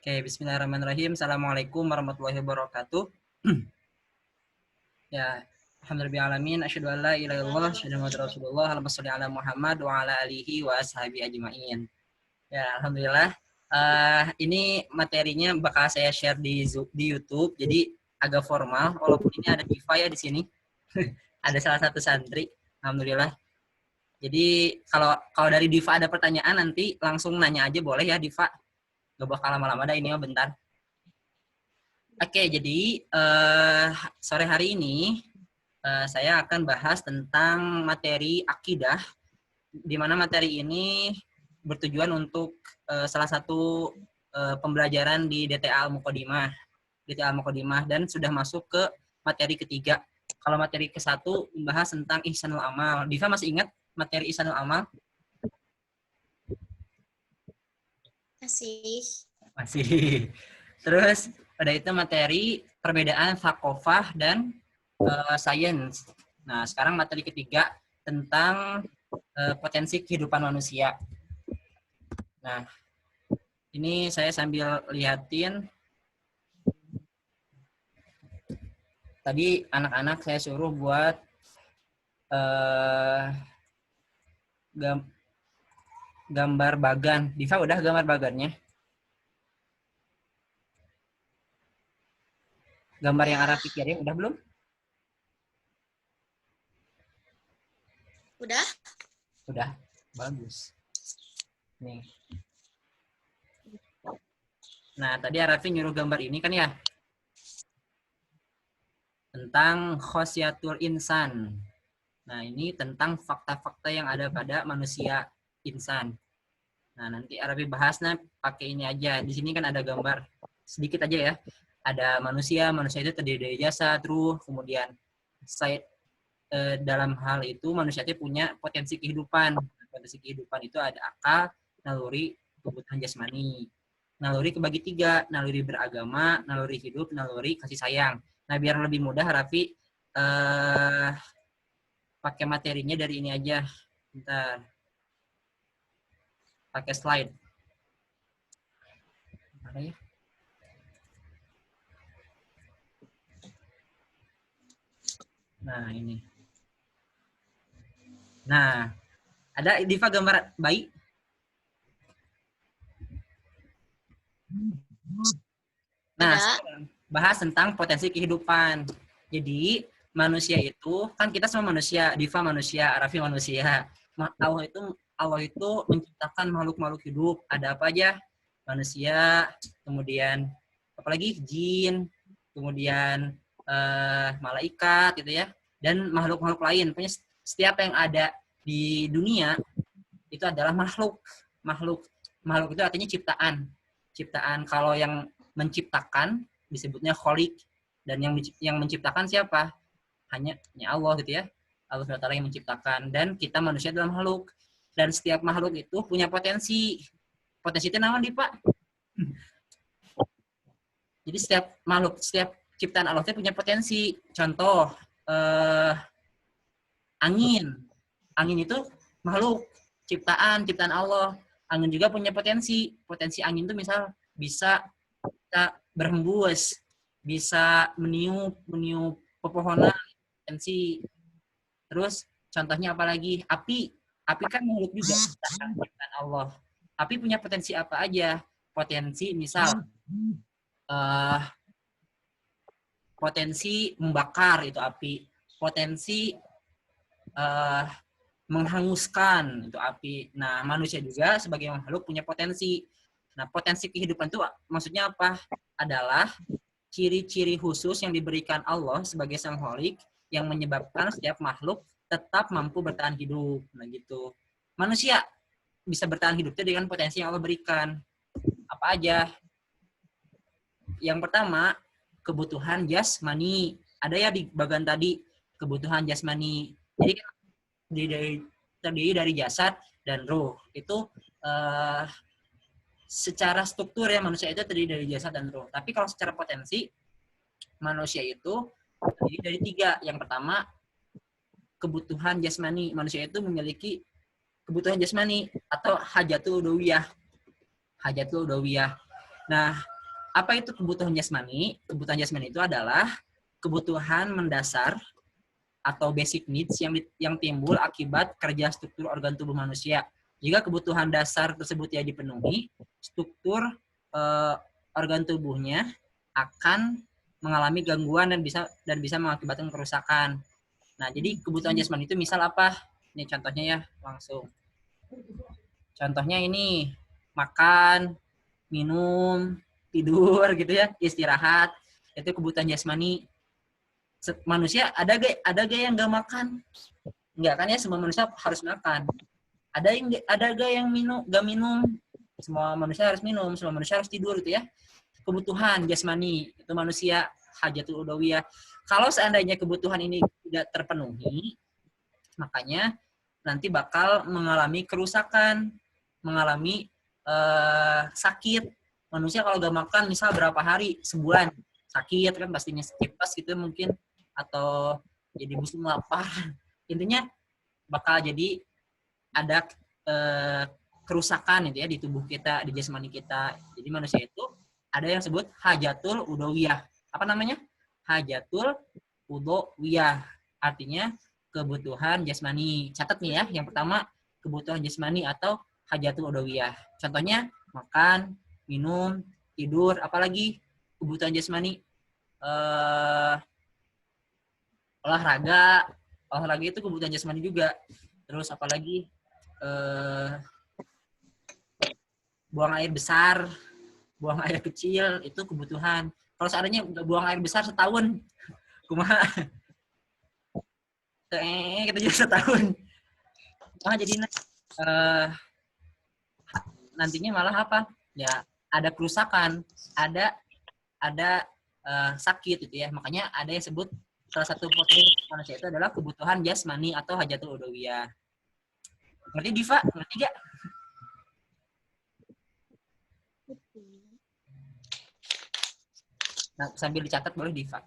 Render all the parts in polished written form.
Oke, bismillahirrahmanirrahim. Assalamualaikum warahmatullahi wabarakatuh. Ya, alhamdulillahirrahmanirrahim. Asyhadu an la ilaha illallah, asyhadu anna Rasulullah, Allahumma sholli ala Muhammad wa ala alihi wa ashabi ajmain. Ya, alhamdulillah. Ini materinya bakal saya share di YouTube, jadi agak formal. Walaupun ini ada Diva ya di sini. Ada salah satu santri. Alhamdulillah. Jadi kalau dari Diva ada pertanyaan nanti langsung nanya aja boleh ya Diva. Gak bakal lama-lama dah, ini mah bentar. Oke, jadi sore hari ini saya akan bahas tentang materi akidah, di mana materi ini bertujuan untuk salah satu pembelajaran di DTA Al-Muqaddimah, dan sudah masuk ke materi ketiga. Kalau materi ke-1 membahas tentang Ihsanul Amal. Diva masih ingat materi Ihsanul Amal? Masih. Terus pada itu materi perbedaan thaqafah dan sains. Nah, sekarang materi ketiga tentang potensi kehidupan manusia. Nah, ini saya sambil lihatin. Tadi anak-anak saya suruh buat gambar bagan. Diva udah gambar bagannya? Gambar yang Arafi kirim udah belum? Udah. Udah. Bagus. Nih. Nah, tadi Arafi nyuruh gambar ini kan ya? Tentang khosyatul insan. Nah, ini tentang fakta-fakta yang ada pada manusia insan. Nah, nanti Arafi bahasnya pakai ini aja. Di sini kan ada gambar sedikit aja ya. Ada manusia itu terdiri dari jasad, ruh, kemudian dalam hal itu manusia itu punya potensi kehidupan. Potensi kehidupan itu ada akal, naluri, kebutuhan jasmani. Naluri kebagi 3, naluri beragama, naluri hidup, naluri kasih sayang. Nah, biar lebih mudah Raffi pakai materinya dari ini aja. Bentar. Pakai slide. Mana ya? Nah, ini. Nah, ada Diva gambar bayi? Nah, sekarang bahas tentang potensi kehidupan. Jadi, manusia itu, kan kita semua manusia, Diva manusia, Raffi manusia. Allah itu menciptakan makhluk-makhluk hidup. Ada apa aja? Manusia, kemudian apalagi jin, kemudian malaikat gitu ya, dan makhluk-makhluk lain. Pokoknya setiap yang ada di dunia itu adalah makhluk. Makhluk itu artinya ciptaan. Kalau yang menciptakan disebutnya kholik, dan yang menciptakan siapa? Hanya Allah gitu ya. Allah SWT yang menciptakan, dan kita manusia adalah makhluk, dan setiap makhluk itu punya potensi itu naon di Pak? Jadi setiap makhluk, setiap ciptaan Allah itu punya potensi. Contoh angin itu makhluk ciptaan Allah. Angin juga punya potensi angin itu misal bisa berhembus, bisa meniup pepohonan, potensi. Terus contohnya apalagi? Api kan makhluk juga ciptaan Allah. Api punya potensi apa aja? Potensi misal potensi membakar itu api, potensi menghanguskan itu api. Nah, manusia juga sebagai makhluk punya potensi. Nah, potensi kehidupan itu maksudnya apa? Adalah ciri-ciri khusus yang diberikan Allah sebagai sang kholik yang menyebabkan setiap makhluk tetap mampu bertahan hidup. Nah, gitu. Manusia bisa bertahan hidupnya dengan potensi yang Allah berikan. Apa aja? Yang pertama, kebutuhan jasmani. Ada ya di bagian tadi, kebutuhan jasmani. Jadi terdiri dari jasad dan ruh. Itu secara struktur ya, manusia itu terdiri dari jasad dan ruh. Tapi kalau secara potensi, manusia itu terdiri dari 3. Yang pertama, kebutuhan jasmani. Manusia itu memiliki kebutuhan jasmani atau hajatul udawiyah. Nah, Apa itu kebutuhan jasmani? Kebutuhan jasmani itu adalah kebutuhan mendasar atau basic needs yang timbul akibat kerja struktur organ tubuh manusia. Jika kebutuhan dasar tersebut ya dipenuhi, struktur organ tubuhnya akan mengalami gangguan dan bisa mengakibatkan kerusakan. Nah, jadi kebutuhan jasmani itu misal apa? Ini contohnya ya, langsung. Contohnya ini, makan, minum, tidur gitu ya, istirahat. Itu kebutuhan jasmani. Manusia ada gak yang gak makan? Enggak kan ya, semua manusia harus makan. Ada gak yang gak minum? Semua manusia harus minum, semua manusia harus tidur gitu ya. Kebutuhan jasmani itu manusia, hajatul udawiyah. Kalau seandainya kebutuhan ini tidak terpenuhi, makanya nanti bakal mengalami kerusakan, mengalami sakit. Manusia kalau gak makan misal berapa hari, sebulan, sakit kan pastinya, tipes gitu mungkin, atau jadi musim lapar. Intinya bakal jadi ada kerusakan itu ya di tubuh kita, di jasmani kita. Jadi manusia itu ada yang sebut hajatul udawiyah. Apa namanya? Hajatul udawiyah. Artinya kebutuhan jasmani. Catat nih ya, yang pertama kebutuhan jasmani atau hajatul udawiyah. Contohnya makan, minum, tidur, apalagi kebutuhan jasmani. Olahraga itu kebutuhan jasmani juga. Terus apalagi buang air besar, buang air kecil, itu kebutuhan. Kalau seandainya buang air besar setahun, kumaha? Kita juga setahun. Nah, jadi nantinya malah apa? Ya ada kerusakan, ada sakit gitu ya. Makanya ada yang sebut salah satu potensi manusia itu adalah kebutuhan jasmani atau hajatul udawiyah. Ngerti Diva? Ngerti gak? Nah, sambil dicatat boleh Diva.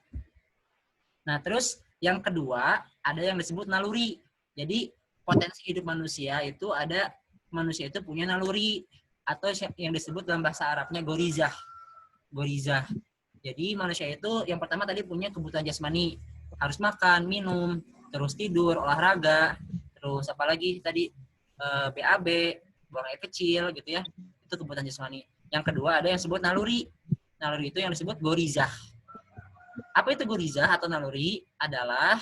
Nah, terus yang kedua ada yang disebut naluri. Jadi potensi hidup manusia itu ada, manusia itu punya naluri atau yang disebut dalam bahasa Arabnya gorizah. Gorizah. Jadi manusia itu yang pertama tadi punya kebutuhan jasmani, harus makan, minum, terus tidur, olahraga, terus apalagi tadi BAB, buang air kecil gitu ya. Itu kebutuhan jasmani. Yang kedua ada yang disebut naluri. Naluri itu yang disebut gorizah. Apa itu gorizah atau naluri? Adalah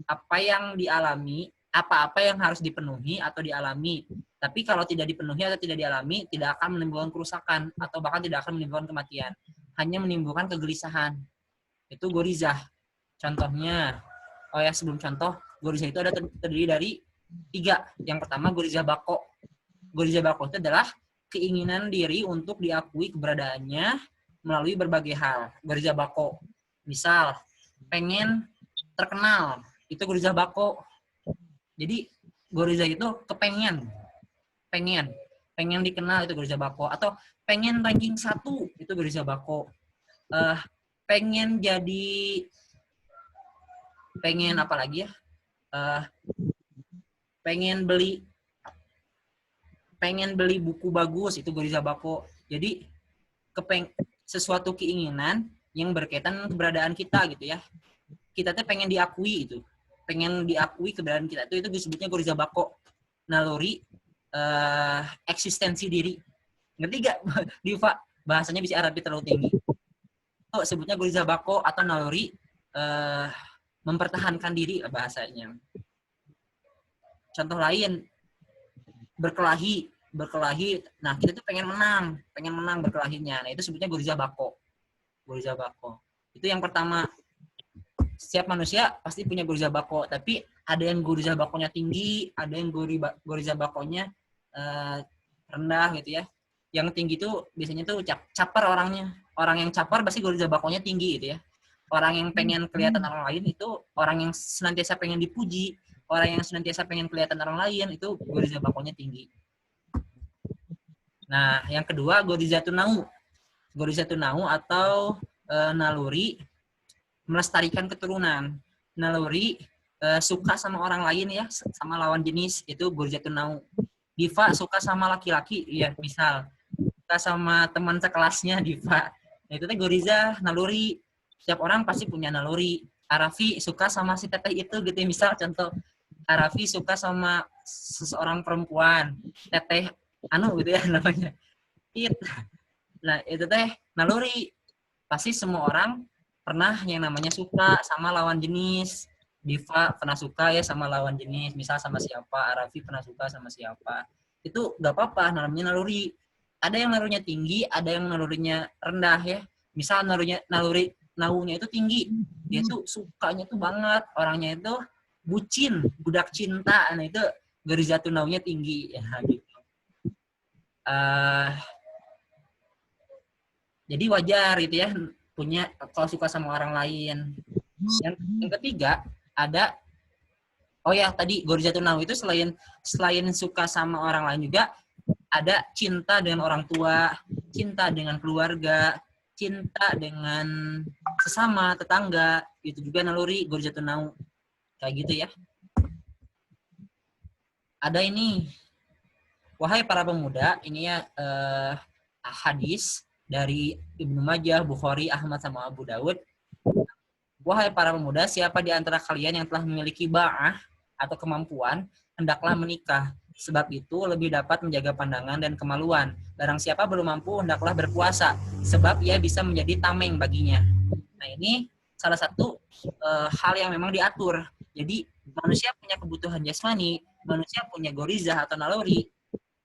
apa yang dialami, apa-apa yang harus dipenuhi atau dialami. Tapi kalau tidak dipenuhi atau tidak dialami, tidak akan menimbulkan kerusakan atau bahkan tidak akan menimbulkan kematian. Hanya menimbulkan kegelisahan. Itu gorizah. Contohnya, sebelum contoh, gorizah itu ada terdiri dari 3. Yang pertama gorizah bako. Gorizah bako itu adalah keinginan diri untuk diakui keberadaannya melalui berbagai hal. Gorizah bako. Misal, pengen terkenal. Itu gorizah bako. Jadi, gorizah itu pengen dikenal, itu gorizah bako. Atau pengen ranking 1, itu gorizah bako. Pengen apa lagi ya? Pengen beli buku bagus, itu gorizah bako. Jadi sesuatu keinginan yang berkaitan keberadaan kita gitu ya. Kita tuh pengen diakui itu. Pengen diakui keberadaan kita itu disebutnya gorizah bako. Naluri eksistensi diri. Ngerti gak Diva? Bahasanya bisa Arabi terlalu tinggi. Itu sebutnya gorizah bako atau naluri mempertahankan diri bahasanya. Contoh lain, berkelahi. Nah, kita tuh pengen menang berkelahinya. Nah, itu sebutnya gorizah bako. Gorizah bako. Itu yang pertama. Setiap manusia pasti punya gorizah bako, tapi ada yang gorizah bakonya tinggi, ada yang gorizah bakonya rendah gitu ya. Yang tinggi tuh biasanya tuh caper orangnya. Orang yang caper pasti gorizah bakonya tinggi gitu ya. Orang yang pengen kelihatan orang lain itu orang yang senantiasa pengen dipuji. Orang yang senantiasa pengen kelihatan orang lain itu gorizah bakonya tinggi. Nah, yang kedua gorizatun nau. Gorizatun nau atau naluri melestarikan keturunan. Naluri suka sama orang lain ya, sama lawan jenis, itu gorizatun nau. Diva suka sama laki-laki, ya misal. suka sama teman sekelasnya Diva. Nah, itu teh Goriza naluri. Setiap orang pasti punya naluri. Arafi suka sama si teteh itu gitu. Misal contoh Arafi suka sama seseorang perempuan, teteh anu gitu ya namanya. Nah, itu teh naluri. Pasti semua orang pernah yang namanya suka sama lawan jenis. Diva pernah suka ya sama lawan jenis, misal sama siapa, Arafi pernah suka sama siapa. Itu gak apa-apa, namanya naluri. Ada yang nalurinya tinggi, ada yang nalurinya rendah ya. Misal nalurinya itu tinggi, dia tuh sukanya tuh banget, orangnya itu bucin, budak cinta, nah itu garizatun naunya tinggi ya gitu. Jadi wajar gitu ya punya kalau suka sama orang lain. Yang ketiga ada tadi Gorizatun Nau itu selain suka sama orang lain juga ada cinta dengan orang tua, cinta dengan keluarga, cinta dengan sesama tetangga, itu juga naluri Gorizatun Nau. Kayak gitu ya. Ada ini, wahai para pemuda, ini ya hadis dari Ibnu Majah, Bukhari, Ahmad, sama Abu Daud. Wahai para pemuda, siapa di antara kalian yang telah memiliki ba'ah atau kemampuan, hendaklah menikah. Sebab itu lebih dapat menjaga pandangan dan kemaluan. Barang siapa belum mampu, hendaklah berpuasa. Sebab ia bisa menjadi tameng baginya. Nah, ini salah satu hal yang memang diatur. Jadi, manusia punya kebutuhan jasmani, manusia punya gorizah atau naluri,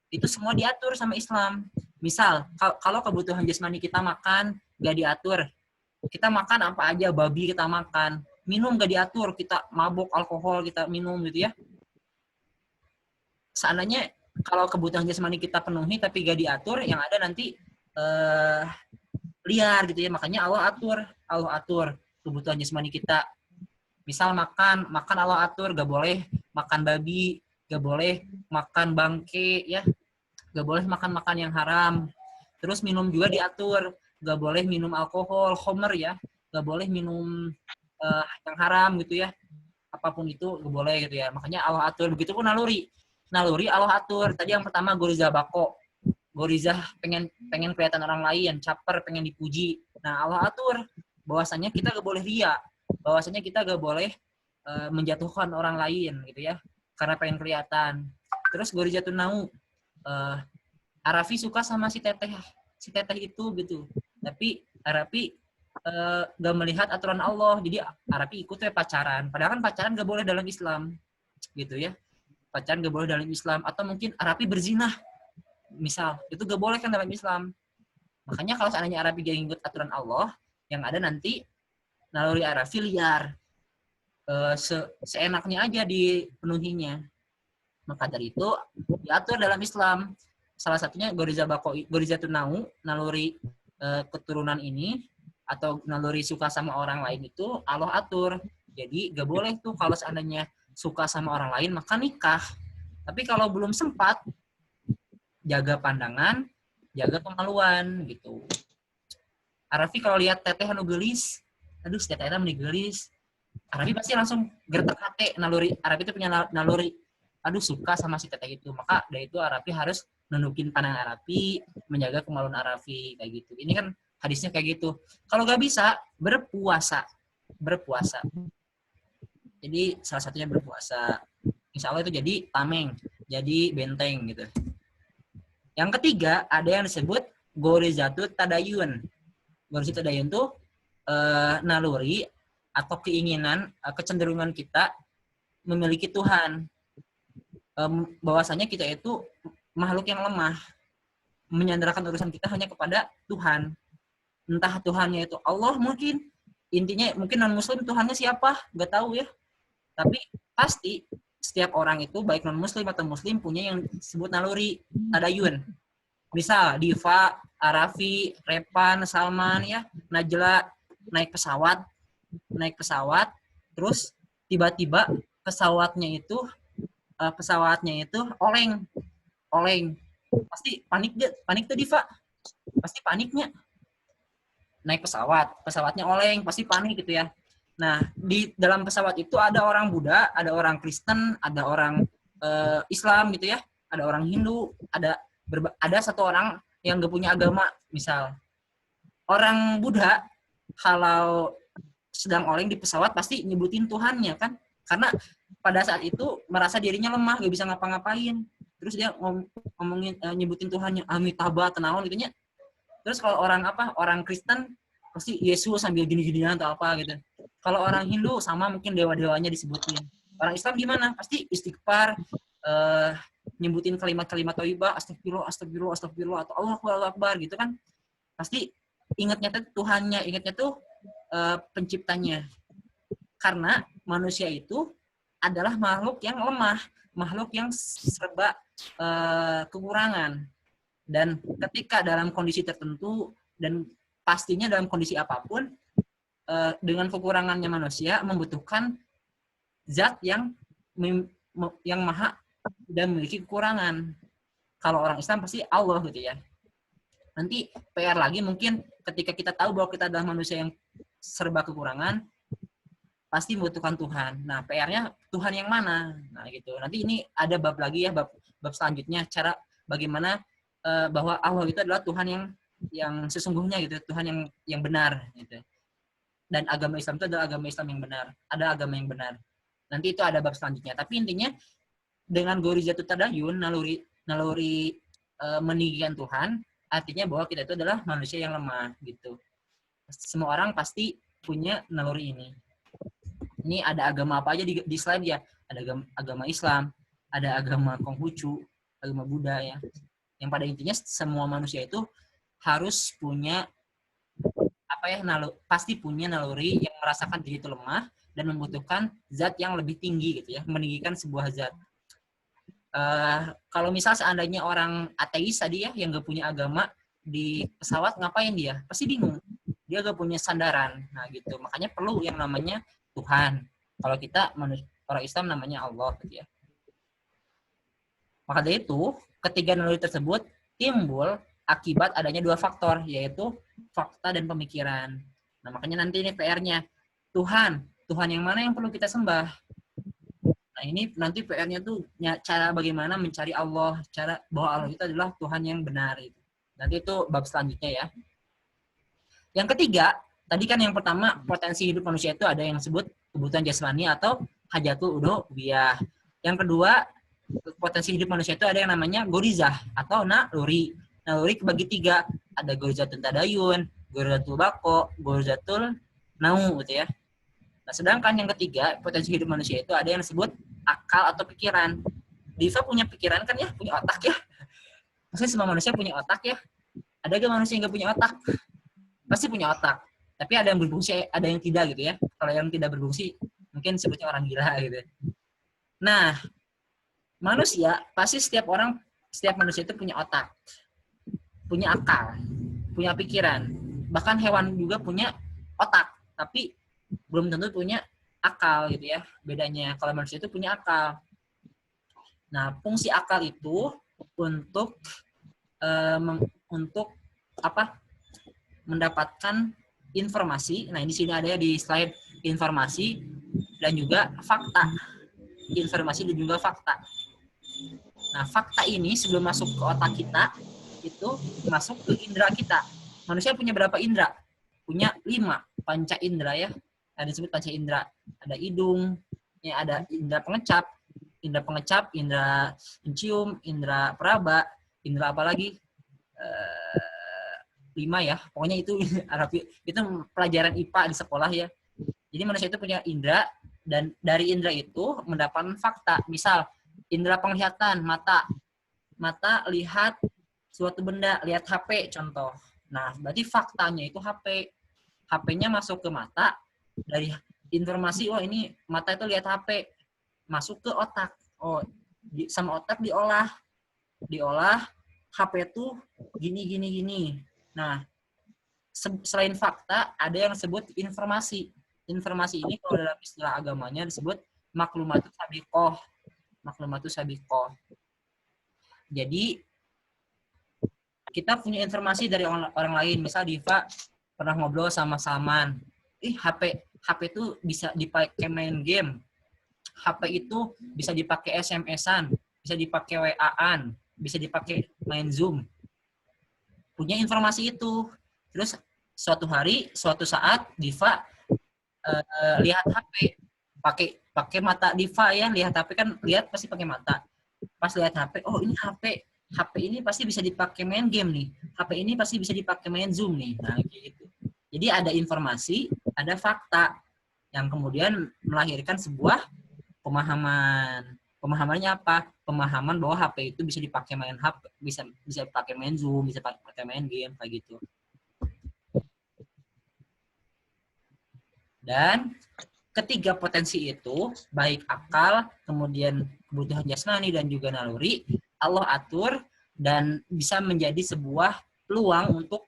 itu semua diatur sama Islam. Misal, kalau kebutuhan jasmani kita makan, gak diatur. Kita makan apa aja, babi kita makan. Minum gak diatur, kita mabuk alkohol, kita minum gitu ya. Seandainya kalau kebutuhan jasmani kita penuhi tapi gak diatur, yang ada nanti liar gitu ya. Makanya Allah atur kebutuhan jasmani kita. Misal makan Allah atur, gak boleh makan babi, gak boleh makan bangke ya. Gak boleh makan yang haram. Terus minum juga diatur, gak boleh minum alkohol, khamr ya, gak boleh minum yang haram gitu ya, apapun itu gak boleh gitu ya. Makanya Allah atur. Begitupun naluri Allah atur. Tadi yang pertama Gorizah bako, Gorizah pengen kelihatan orang lain, caper, pengen dipuji. Nah, Allah atur bahwasanya kita gak boleh ria, bahwasanya kita gak boleh menjatuhkan orang lain gitu ya, karena pengen kelihatan. Terus Gorizatun Nau, Arafi suka sama si teteh itu gitu, tapi Arafi gak melihat aturan Allah, jadi Arafi ikut pacaran, padahal kan pacaran gak boleh dalam Islam gitu ya, pacaran gak boleh dalam Islam. Atau mungkin Arafi berzinah misal, itu gak boleh kan dalam Islam. Makanya kalau seandainya Arafi gak ikut aturan Allah, yang ada nanti naluri Arafi liar, seenaknya aja dipenuhinya. Maka dari itu diatur dalam Islam. Salah satunya Gorizatun Nau, naluri keturunan ini atau naluri suka sama orang lain itu Allah atur. Jadi gak boleh tuh kalau seandainya suka sama orang lain maka nikah. Tapi kalau belum sempat, jaga pandangan, jaga kemaluan gitu. Arafi kalau lihat teteh anu gelis, aduh si teteh anu gelis, Arafi pasti langsung gertak hati. Naluri Arafi itu punya naluri, aduh suka sama si teteh itu. Maka dari itu Arafi harus nundukin pandangan Arafi, menjaga kemaluan Arafi kayak gitu. Ini kan hadisnya kayak gitu. Kalau nggak bisa, berpuasa. Jadi salah satunya berpuasa. Insya Allah itu jadi tameng, jadi benteng gitu. Yang ketiga ada yang disebut Gorizatut Tadayun. Gorizatut Tadayun itu naluri atau keinginan, kecenderungan kita memiliki Tuhan. Bahwasanya kita itu makhluk yang lemah, menyandarkan urusan kita hanya kepada Tuhan. Entah Tuhannya itu Allah mungkin, intinya mungkin non-muslim Tuhannya siapa, nggak tahu ya. Tapi pasti setiap orang itu, baik non-muslim atau muslim, punya yang disebut naluri tadayun. Misal Diva, Arafi, Repan, Salman, ya, Najla naik pesawat, terus tiba-tiba pesawatnya itu oleng, pasti panik tuh Diva, pasti paniknya. Naik pesawatnya oleng, pasti panik gitu ya. Nah, di dalam pesawat itu ada orang Buddha, ada orang Kristen, ada orang Islam gitu ya, ada orang Hindu, ada satu orang yang nggak punya agama, misal orang Buddha kalau sedang oleng di pesawat pasti nyebutin Tuhannya kan, karena pada saat itu merasa dirinya lemah, gak bisa ngapa-ngapain, terus dia ngomongin nyebutin Tuhannya, Amitabha, tenawan gitunya. Terus kalau orang Kristen pasti Yesus sambil gini-ginian atau apa gitu. Kalau orang Hindu sama mungkin dewa-dewanya disebutin. Orang Islam gimana? Pasti istighfar, nyebutin kalimat-kalimat thayyibah, astagfirullah, astagfirullah, astagfirullah, atau Allahu Akbar gitu kan. Pasti ingatnya tuh Tuhannya, ingatnya tuh penciptanya. Karena manusia itu adalah makhluk yang lemah, makhluk yang serba kekurangan. Dan ketika dalam kondisi tertentu, dan pastinya dalam kondisi apapun, dengan kekurangannya manusia membutuhkan zat yang maha dan memiliki kekurangan. Kalau orang Islam pasti Allah gitu ya. Nanti PR lagi mungkin ketika kita tahu bahwa kita adalah manusia yang serba kekurangan, pasti membutuhkan Tuhan. Nah, PR-nya Tuhan yang mana? Nah, gitu. Nanti ini ada bab lagi ya, bab selanjutnya, cara bagaimana bahwa Allah itu adalah Tuhan yang sesungguhnya gitu, Tuhan yang benar gitu. Dan agama Islam itu adalah agama Islam yang benar. Ada agama yang benar. Nanti itu ada bab selanjutnya. Tapi intinya dengan Gorizatut Tadayun, naluri meninggikan Tuhan, artinya bahwa kita itu adalah manusia yang lemah gitu. Semua orang pasti punya naluri ini. Ini ada agama apa aja di slide ya? Ada agama Islam, ada agama Konghucu, agama Buddha ya. Yang pada intinya semua manusia itu harus punya pasti punya naluri yang merasakan diri itu lemah dan membutuhkan zat yang lebih tinggi gitu ya, meninggikan sebuah zat. Kalau misal seandainya orang ateis tadi ya, yang gak punya agama, di pesawat ngapain dia? Pasti bingung. Dia gak punya sandaran. Nah gitu. Makanya perlu yang namanya Tuhan. Kalau kita orang Islam namanya Allah gitu ya. Maka dari itu, ketiga naluri tersebut timbul akibat adanya dua faktor, yaitu fakta dan pemikiran. Nah, makanya nanti ini PR-nya. Tuhan yang mana yang perlu kita sembah? Nah, ini nanti PR-nya tuh cara bagaimana mencari Allah, cara bahwa Allah itu adalah Tuhan yang benar. Itu. Nanti itu bab selanjutnya ya. Yang ketiga, tadi kan yang pertama potensi hidup manusia itu ada yang disebut kebutuhan jasmani atau hajatul uluhiyah. Yang kedua, potensi hidup manusia itu ada yang namanya gorizah atau naluri. Naluri kebagi tiga, ada gorizatul tadayun, gorizatul bako, gorizatul nau gitu ya. Nah, sedangkan yang ketiga, potensi hidup manusia itu ada yang disebut akal atau pikiran. Diva punya pikiran kan ya, punya otak ya. Maksudnya semua manusia punya otak ya. Ada gak manusia yang gak punya otak? Pasti punya otak. Tapi ada yang berfungsi, ada yang tidak gitu ya. Kalau yang tidak berfungsi, mungkin sebutnya orang gila gitu. Nah, manusia, pasti setiap manusia itu punya otak. Punya akal, punya pikiran. Bahkan hewan juga punya otak, tapi belum tentu punya akal gitu ya. Bedanya kalau manusia itu punya akal. Nah, fungsi akal itu untuk mendapatkan informasi. Nah, di sini ada ya di slide informasi dan juga fakta. Informasi dan juga fakta. Nah, fakta ini sebelum masuk ke otak kita itu masuk ke indera kita. Manusia punya berapa indera? Punya 5 panca indera ya. Ada disebut panca indera. Ada hidung, ya ada indera pengecap, indera pencium, indera peraba, indera apa lagi? 5 ya. Pokoknya itu itu pelajaran IPA di sekolah ya. Jadi manusia itu punya indera dan dari indera itu mendapatkan fakta. Misal indera penglihatan, mata lihat suatu benda, lihat HP contoh. Nah, berarti faktanya itu HP. HP-nya masuk ke mata, dari informasi, oh ini mata itu lihat HP, masuk ke otak. Oh, sama otak diolah. HP itu gini. Nah, selain fakta, ada yang disebut informasi. Informasi ini kalau dalam istilah agamanya disebut maklumatus sabiqoh. Jadi, kita punya informasi dari orang lain. Misal Diva pernah ngobrol sama Salman. HP itu bisa dipakai main game. HP itu bisa dipakai SMS-an, bisa dipakai WA-an, bisa dipakai main Zoom. punya informasi itu. Terus suatu hari, suatu saat Diva lihat HP, pakai mata Diva ya, lihat HP kan lihat pasti pakai mata. Pas lihat HP, oh ini HP ini pasti bisa dipakai main game nih. HP ini pasti bisa dipakai main Zoom nih. Nah, gitu. Jadi ada informasi, ada fakta yang kemudian melahirkan sebuah pemahaman. Pemahamannya apa? Pemahaman bahwa HP itu bisa dipakai main HP, bisa dipakai main Zoom, bisa pakai main game kayak gitu. Dan ketiga potensi itu, baik akal, kemudian kebutuhan jasmani dan juga naluri, Allah atur dan bisa menjadi sebuah peluang untuk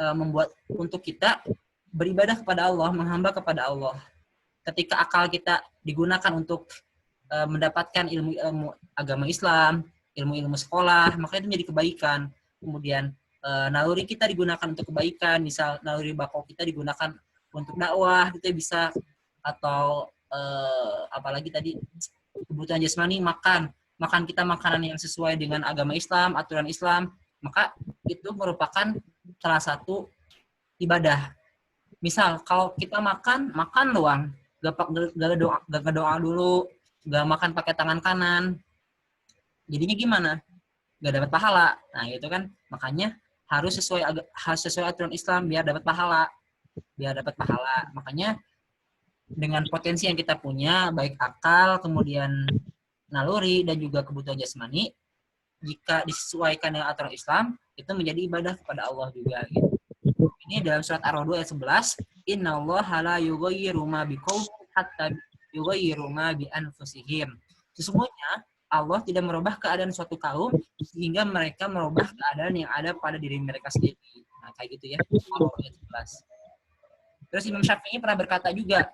membuat untuk kita beribadah kepada Allah, menghamba kepada Allah. Ketika akal kita digunakan untuk mendapatkan ilmu agama Islam, ilmu-ilmu sekolah, maka itu menjadi kebaikan. Kemudian naluri kita digunakan untuk kebaikan, misal naluri bakau kita digunakan untuk dakwah, gitu bisa, atau apalagi tadi kebutuhan jasmani, makan kita makanan yang sesuai dengan agama Islam, aturan Islam, maka itu merupakan salah satu ibadah. Misal kalau kita makan doang, gak doa dulu, gak makan pakai tangan kanan, jadinya gimana? Gak dapat pahala. Nah itu kan makanya harus sesuai aturan Islam biar dapat pahala. Makanya dengan potensi yang kita punya, baik akal, kemudian naluri dan juga kebutuhan jasmani, jika disesuaikan dengan aturan Islam, itu menjadi ibadah kepada Allah juga. Gitu. Ini dalam surat Ar-Ra'd ayat 11, Innallaha la yughayyiru ma biqaumin hatta yughayyiru ma bi anfusihim. Sesungguhnya Allah tidak merubah keadaan suatu kaum sehingga mereka merubah keadaan yang ada pada diri mereka sendiri. Nah, kayak gitu ya. Ar-Ra'd ayat 11. Terus Imam Syafi'i pernah berkata juga,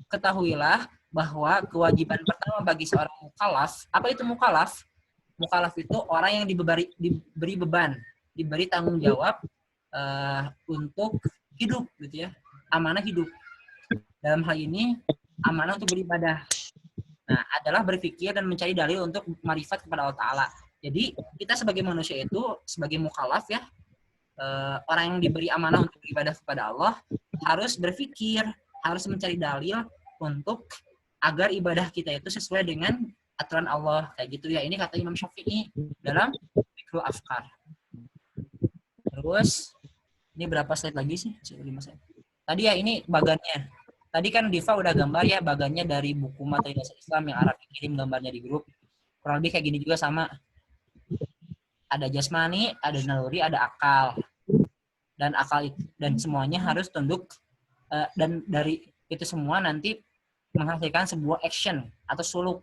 ketahuilah bahwa kewajiban pertama bagi seorang mukallaf, apa itu mukallaf? Mukallaf itu orang yang diberi beban, diberi tanggung jawab untuk hidup, gitu ya, amanah hidup. Dalam hal ini amanah untuk beribadah. Nah, adalah berpikir dan mencari dalil untuk marifat kepada Allah Ta'ala. Jadi kita sebagai manusia itu, sebagai mukallaf ya, orang yang diberi amanah untuk beribadah kepada Allah, harus berpikir, harus mencari dalil untuk agar ibadah kita itu sesuai dengan aturan Allah, kayak gitu ya. Ini kata Imam Syafi'i dalam Fiqhul Afkar. Terus ini berapa slide lagi sih? 5 slide. Tadi ya ini bagannya. Tadi kan Diva udah gambar ya bagannya dari buku materi dasar Islam yang Arab kirim gambarnya di grup. Kurang lebih kayak gini juga sama. Ada jasmani, ada naluri, ada akal. Dan akal itu, dan semuanya harus tunduk dan dari itu semua nanti menghasilkan sebuah action atau suluk.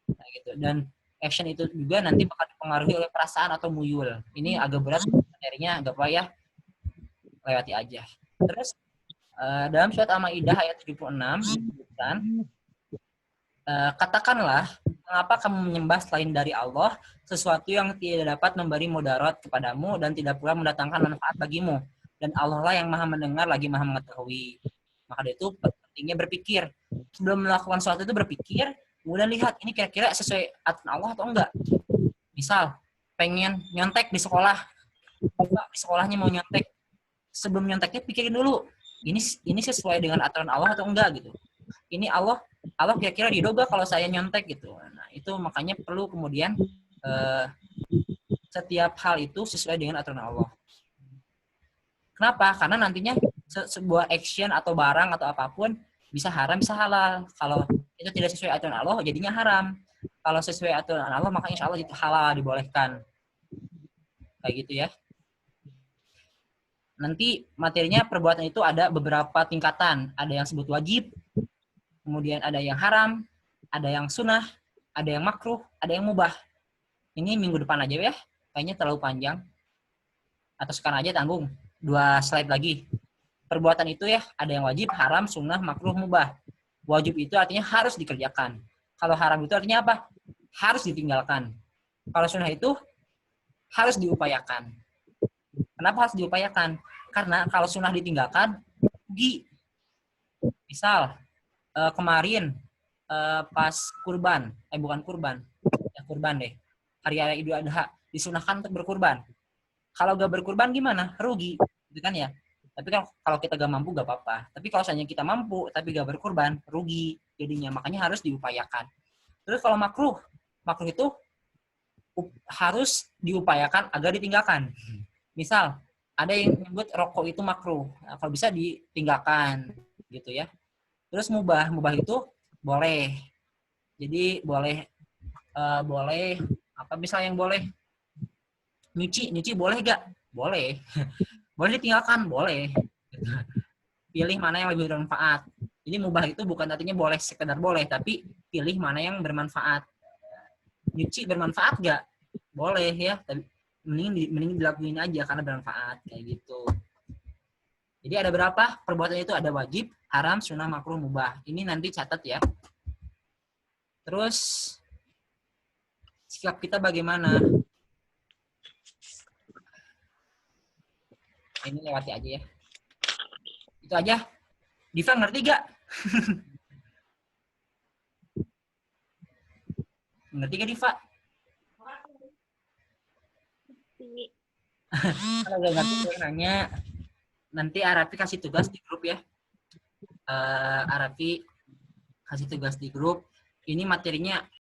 Nah, gitu. Dan action itu juga nanti bakal dipengaruhi oleh perasaan atau muyul. Ini agak berat materinya, agak apa ya, lewati aja. Terus dalam surat Al-Maidah ayat 76 disebutkan, katakanlah, mengapa kamu menyembah selain dari Allah sesuatu yang tidak dapat memberi mudarat kepadamu dan tidak pula mendatangkan manfaat bagimu, dan Allah lah yang maha mendengar lagi maha mengetahui. Maka itu pentingnya berpikir. Sebelum melakukan sesuatu itu berpikir, kemudian lihat ini kira-kira sesuai aturan Allah atau enggak. Misal pengen nyontek di sekolah, di sekolahnya mau nyontek, sebelum nyonteknya pikirin dulu, ini sesuai dengan aturan Allah atau enggak gitu. Ini Allah kira-kira ridho gak kalau saya nyontek gitu. Nah itu makanya perlu kemudian setiap hal itu sesuai dengan aturan Allah. Kenapa? Karena nantinya sebuah action atau barang atau apapun bisa haram bisa halal. Kalau itu tidak sesuai aturan Allah jadinya haram. Kalau sesuai aturan Allah maka insya Allah itu halal, dibolehkan. Kayak gitu ya. Nanti materinya perbuatan itu ada beberapa tingkatan. Ada yang sebut wajib, kemudian ada yang haram, ada yang sunnah, ada yang makruh, ada yang mubah. Ini minggu depan aja ya, kayaknya terlalu panjang. Atau sekarang aja tanggung, 2 slide lagi. Perbuatan itu ya, ada yang wajib, haram, sunnah, makruh, mubah. Wajib itu artinya harus dikerjakan. Kalau haram itu artinya apa? Harus ditinggalkan. Kalau sunnah itu harus diupayakan. Kenapa harus diupayakan? Karena kalau sunnah ditinggalkan, rugi. Misal, kemarin pas kurban, bukan kurban, ya kurban deh, hari raya Idul Adha, disunahkan untuk berkurban. Kalau gak berkurban gimana? Rugi, gitu kan ya. Tapi kalau kita gak mampu gak apa-apa. Tapi kalau misalnya kita mampu tapi gak berkurban, rugi jadinya. Makanya harus diupayakan. Terus kalau makruh, makruh itu harus diupayakan agar ditinggalkan. Misal, ada yang menyebut rokok itu makruh. Nah, kalau bisa ditinggalkan, gitu ya. Terus mubah itu boleh. Jadi boleh boleh apa misalnya yang boleh nyuci boleh gak? Boleh. Boleh ditinggalkan, boleh. Pilih mana yang lebih bermanfaat. Jadi mubah itu bukan artinya boleh sekedar boleh, tapi pilih mana yang bermanfaat. Nyuci bermanfaat gak? Boleh ya, tapi mending dilakuin aja karena bermanfaat kayak gitu. Jadi ada berapa perbuatan itu? Ada wajib, haram, sunnah, makruh, mubah. Ini nanti catat ya. Terus sikap kita bagaimana? Ini lewati aja ya. Itu aja. Diva ngerti gak? Ngerti gak Diva? Kalau gak ngerti boleh nanya. Nanti Arafi kasih tugas di grup ya. Arafi kasih tugas di grup. Ini materinya